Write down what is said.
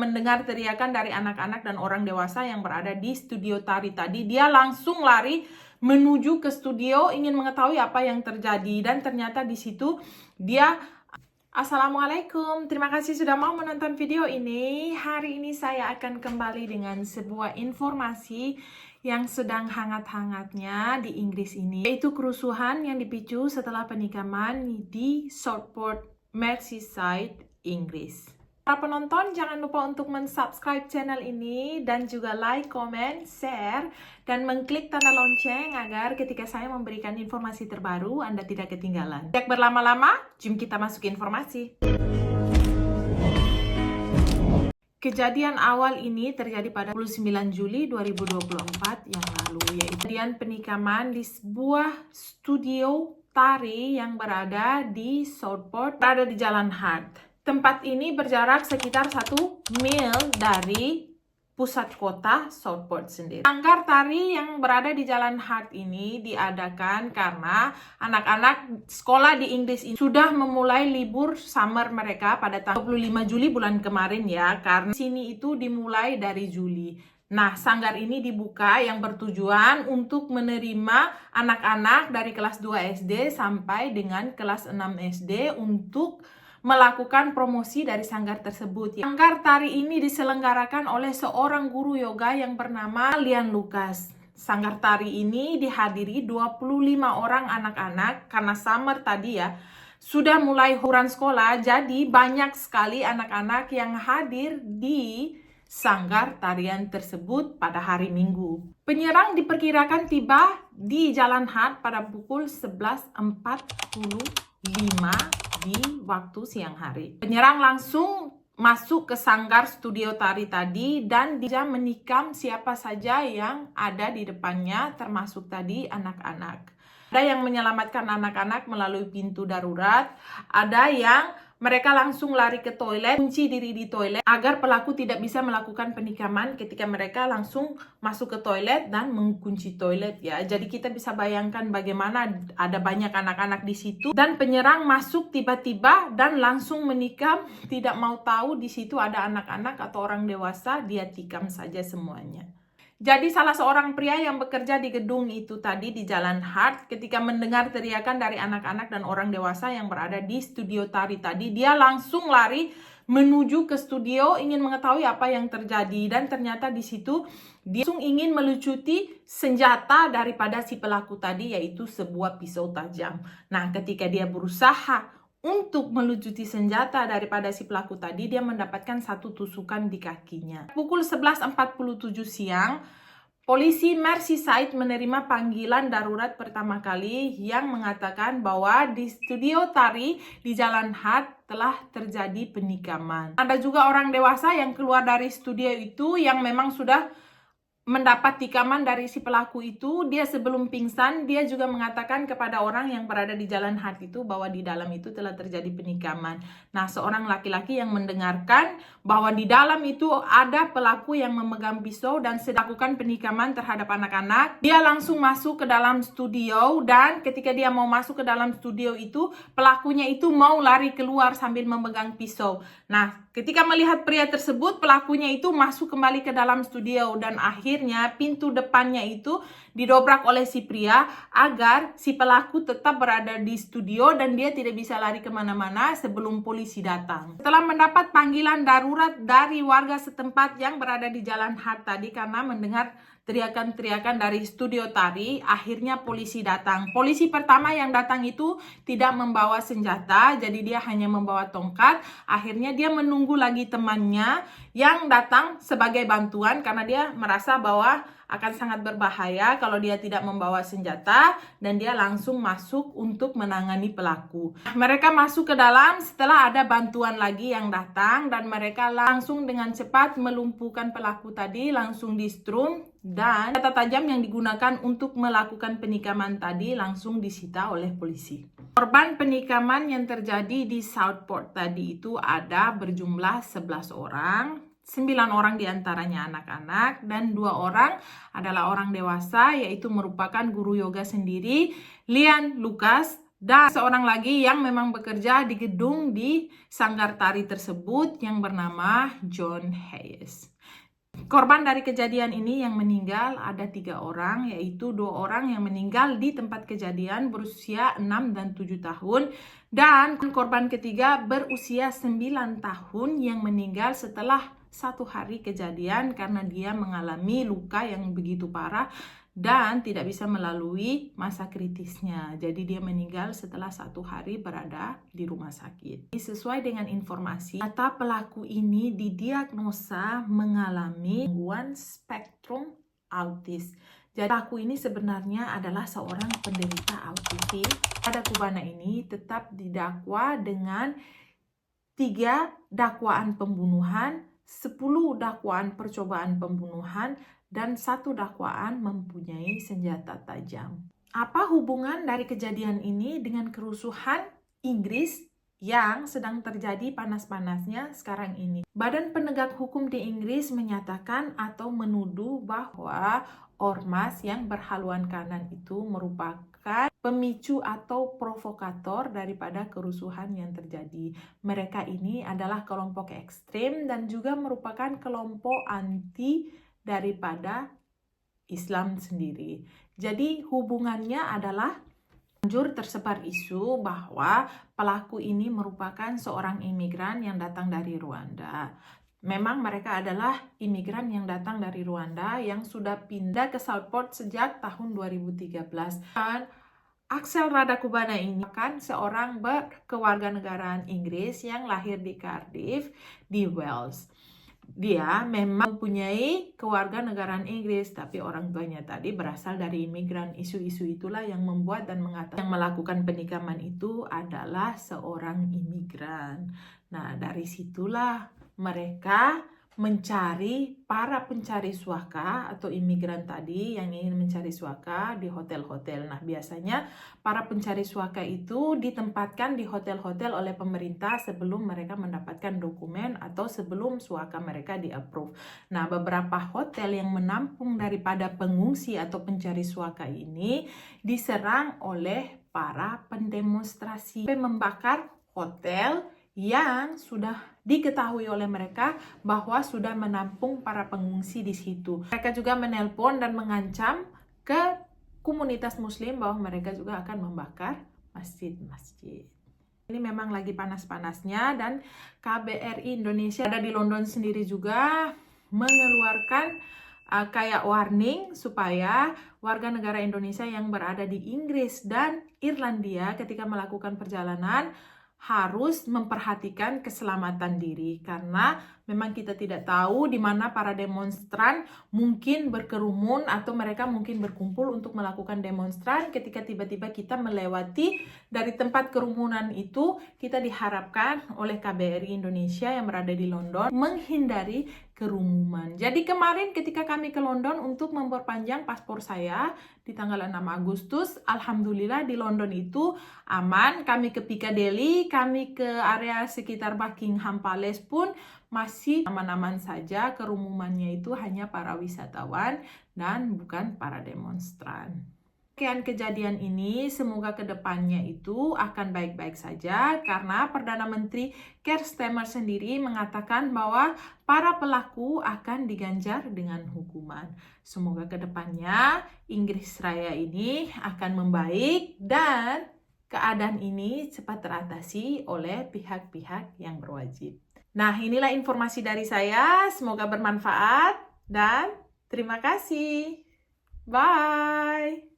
mendengar teriakan dari anak-anak dan orang dewasa yang berada di studio tari tadi, dia langsung lari menuju ke studio ingin mengetahui apa yang terjadi. Dan ternyata di situ dia Assalamualaikum, terima kasih sudah mau menonton video ini. Hari ini saya akan kembali dengan sebuah informasi yang sedang hangat-hangatnya di Inggris ini, yaitu kerusuhan yang dipicu setelah penikaman di Southport, Merseyside, Inggris. Para penonton, jangan lupa untuk mensubscribe channel ini dan juga like, comment, share, dan mengklik tanda lonceng agar ketika saya memberikan informasi terbaru, Anda tidak ketinggalan. Tidak berlama-lama, jom kita masuk ke informasi. Kejadian awal ini terjadi pada 29 Juli 2024 yang lalu, yaitu kejadian penikaman di sebuah studio tari yang berada di Southport, berada di Jalan Hart. Tempat ini berjarak sekitar 1 mil dari pusat kota Southport sendiri. Sanggar tari yang berada di Jalan Hart ini diadakan karena anak-anak sekolah di Inggris ini sudah memulai libur summer mereka pada tanggal 25 Juli bulan kemarin ya, karena sini itu dimulai dari Juli. Nah, sanggar ini dibuka yang bertujuan untuk menerima anak-anak dari kelas 2 SD sampai dengan kelas 6 SD untuk melakukan promosi dari sanggar tersebut. Sanggar tari ini diselenggarakan oleh seorang guru yoga yang bernama Lian Lucas. Sanggar tari ini dihadiri 25 orang anak-anak karena summer tadi ya, sudah mulai liburan sekolah, jadi banyak sekali anak-anak yang hadir di sanggar tarian tersebut pada hari Minggu. Penyerang diperkirakan tiba di Jalan Hart pada pukul 11.45 di waktu siang hari. Penyerang langsung masuk ke sanggar studio tari tadi dan dia menikam siapa saja yang ada di depannya, termasuk tadi anak-anak. Ada yang menyelamatkan anak-anak melalui pintu darurat, ada yang mereka langsung lari ke toilet, kunci diri di toilet agar pelaku tidak bisa melakukan penikaman ketika mereka langsung masuk ke toilet dan mengunci toilet ya. Jadi kita bisa bayangkan bagaimana ada banyak anak-anak di situ dan penyerang masuk tiba-tiba dan langsung menikam, tidak mau tahu di situ ada anak-anak atau orang dewasa, dia tikam saja semuanya. Jadi salah seorang pria yang bekerja di gedung itu tadi di Jalan Hart, ketika mendengar teriakan dari anak-anak dan orang dewasa yang berada di studio tari tadi, dia langsung lari menuju ke studio ingin mengetahui apa yang terjadi. Dan ternyata di situ dia langsung ingin melucuti senjata daripada si pelaku tadi, yaitu sebuah pisau tajam. Nah, ketika dia berusaha untuk melucuti senjata daripada si pelaku tadi, dia mendapatkan satu tusukan di kakinya. Pukul 11.47 siang, polisi Merseyside menerima panggilan darurat pertama kali yang mengatakan bahwa di studio tari di Jalan Hart telah terjadi penikaman. Ada juga orang dewasa yang keluar dari studio itu yang memang sudah mendapat tikaman dari si pelaku itu. Dia sebelum pingsan, dia juga mengatakan kepada orang yang berada di Jalan Hart itu bahwa di dalam itu telah terjadi penikaman. Nah, seorang laki-laki yang mendengarkan bahwa di dalam itu ada pelaku yang memegang pisau dan sedang melakukan penikaman terhadap anak-anak, dia langsung masuk ke dalam studio. Dan ketika dia mau masuk ke dalam studio itu, pelakunya itu mau lari keluar sambil memegang pisau. Nah, ketika melihat pria tersebut, pelakunya itu masuk kembali ke dalam studio dan akhirnya pintu depannya itu didobrak oleh si pria agar si pelaku tetap berada di studio dan dia tidak bisa lari kemana-mana sebelum polisi datang. Setelah mendapat panggilan darurat dari warga setempat yang berada di Jalan Hart tadi karena mendengar teriakan-teriakan dari studio tari, akhirnya polisi datang. Polisi pertama yang datang itu tidak membawa senjata, jadi dia hanya membawa tongkat. Akhirnya dia menunggu lagi temannya yang datang sebagai bantuan karena dia merasa bahwa akan sangat berbahaya kalau dia tidak membawa senjata, dan dia langsung masuk untuk menangani pelaku. Mereka masuk ke dalam setelah ada bantuan lagi yang datang dan mereka langsung dengan cepat melumpuhkan pelaku tadi, langsung di-strum, dan senjata tajam yang digunakan untuk melakukan penikaman tadi langsung disita oleh polisi. Korban penikaman yang terjadi di Southport tadi itu ada berjumlah 11 orang. 9 orang diantaranya anak-anak dan 2 orang adalah orang dewasa, yaitu merupakan guru yoga sendiri, Lian Lucas, Dan seorang lagi yang memang bekerja di gedung di sanggar tari tersebut yang bernama John Hayes. Korban dari kejadian ini yang meninggal ada 3 orang, yaitu 2 orang yang meninggal di tempat kejadian berusia 6 dan 7 tahun. Dan korban ketiga berusia 9 tahun yang meninggal setelah 1 hari kejadian karena dia mengalami luka yang begitu parah dan tidak bisa melalui masa kritisnya. Jadi dia meninggal setelah 1 hari berada di rumah sakit. Sesuai dengan informasi, ternyata pelaku ini didiagnosa mengalami gangguan spektrum autis. Jadi pelaku ini sebenarnya adalah seorang penderita autis. Rada Cubana ini tetap didakwa dengan 3 dakwaan pembunuhan, 10 dakwaan percobaan pembunuhan, dan 1 dakwaan mempunyai senjata tajam. Apa hubungan dari kejadian ini dengan kerusuhan Inggris yang sedang terjadi panas-panasnya sekarang ini? Badan penegak hukum di Inggris menyatakan atau menuduh bahwa ormas yang berhaluan kanan itu merupakan pemicu atau provokator daripada kerusuhan yang terjadi. Mereka ini adalah kelompok ekstrem dan juga merupakan kelompok anti daripada Islam sendiri. Jadi hubungannya adalah tersebar isu bahwa pelaku ini merupakan seorang imigran yang datang dari Rwanda. Memang mereka adalah imigran yang datang dari Rwanda yang sudah pindah ke Southport sejak tahun 2013. Dan Axel Rada Cubana ini kan seorang berkewarganegaraan Inggris yang lahir di Cardiff, di Wales. Dia memang mempunyai kewarganegaraan Inggris, tapi orang tuanya tadi berasal dari imigran. Isu-isu itulah yang membuat dan mengatakan yang melakukan penikaman itu adalah seorang imigran. Nah, dari situlah mereka mencari para pencari suaka atau imigran tadi yang ingin mencari suaka di hotel-hotel. Nah, biasanya para pencari suaka itu ditempatkan di hotel-hotel oleh pemerintah sebelum mereka mendapatkan dokumen atau sebelum suaka mereka di-approve. Nah, beberapa hotel yang menampung daripada pengungsi atau pencari suaka ini diserang oleh para pendemonstrasi membakar hotel yang sudah diketahui oleh mereka bahwa sudah menampung para pengungsi di situ. Mereka juga menelpon dan mengancam ke komunitas muslim bahwa mereka juga akan membakar masjid-masjid. Ini memang lagi panas-panasnya dan KBRI Indonesia ada di London sendiri juga mengeluarkan kayak warning supaya warga negara Indonesia yang berada di Inggris dan Irlandia ketika melakukan perjalanan harus memperhatikan keselamatan diri karena memang kita tidak tahu di mana para demonstran mungkin berkerumun atau mereka mungkin berkumpul untuk melakukan demonstran. Ketika tiba-tiba kita melewati dari tempat kerumunan itu, kita diharapkan oleh KBRI Indonesia yang berada di London menghindari kerumunan. Jadi kemarin ketika kami ke London untuk memperpanjang paspor saya di tanggal 6 Agustus, alhamdulillah di London itu aman. Kami ke Piccadilly, kami ke area sekitar Buckingham Palace pun masih aman-aman saja. Kerumumannya itu hanya para wisatawan dan bukan para demonstran. Sekian kejadian ini, semoga kedepannya itu akan baik-baik saja karena Perdana Menteri Keir Starmer sendiri mengatakan bahwa para pelaku akan diganjar dengan hukuman. Semoga kedepannya Inggris Raya ini akan membaik dan keadaan ini cepat teratasi oleh pihak-pihak yang berwajib. Nah, inilah informasi dari saya. Semoga bermanfaat dan terima kasih. Bye!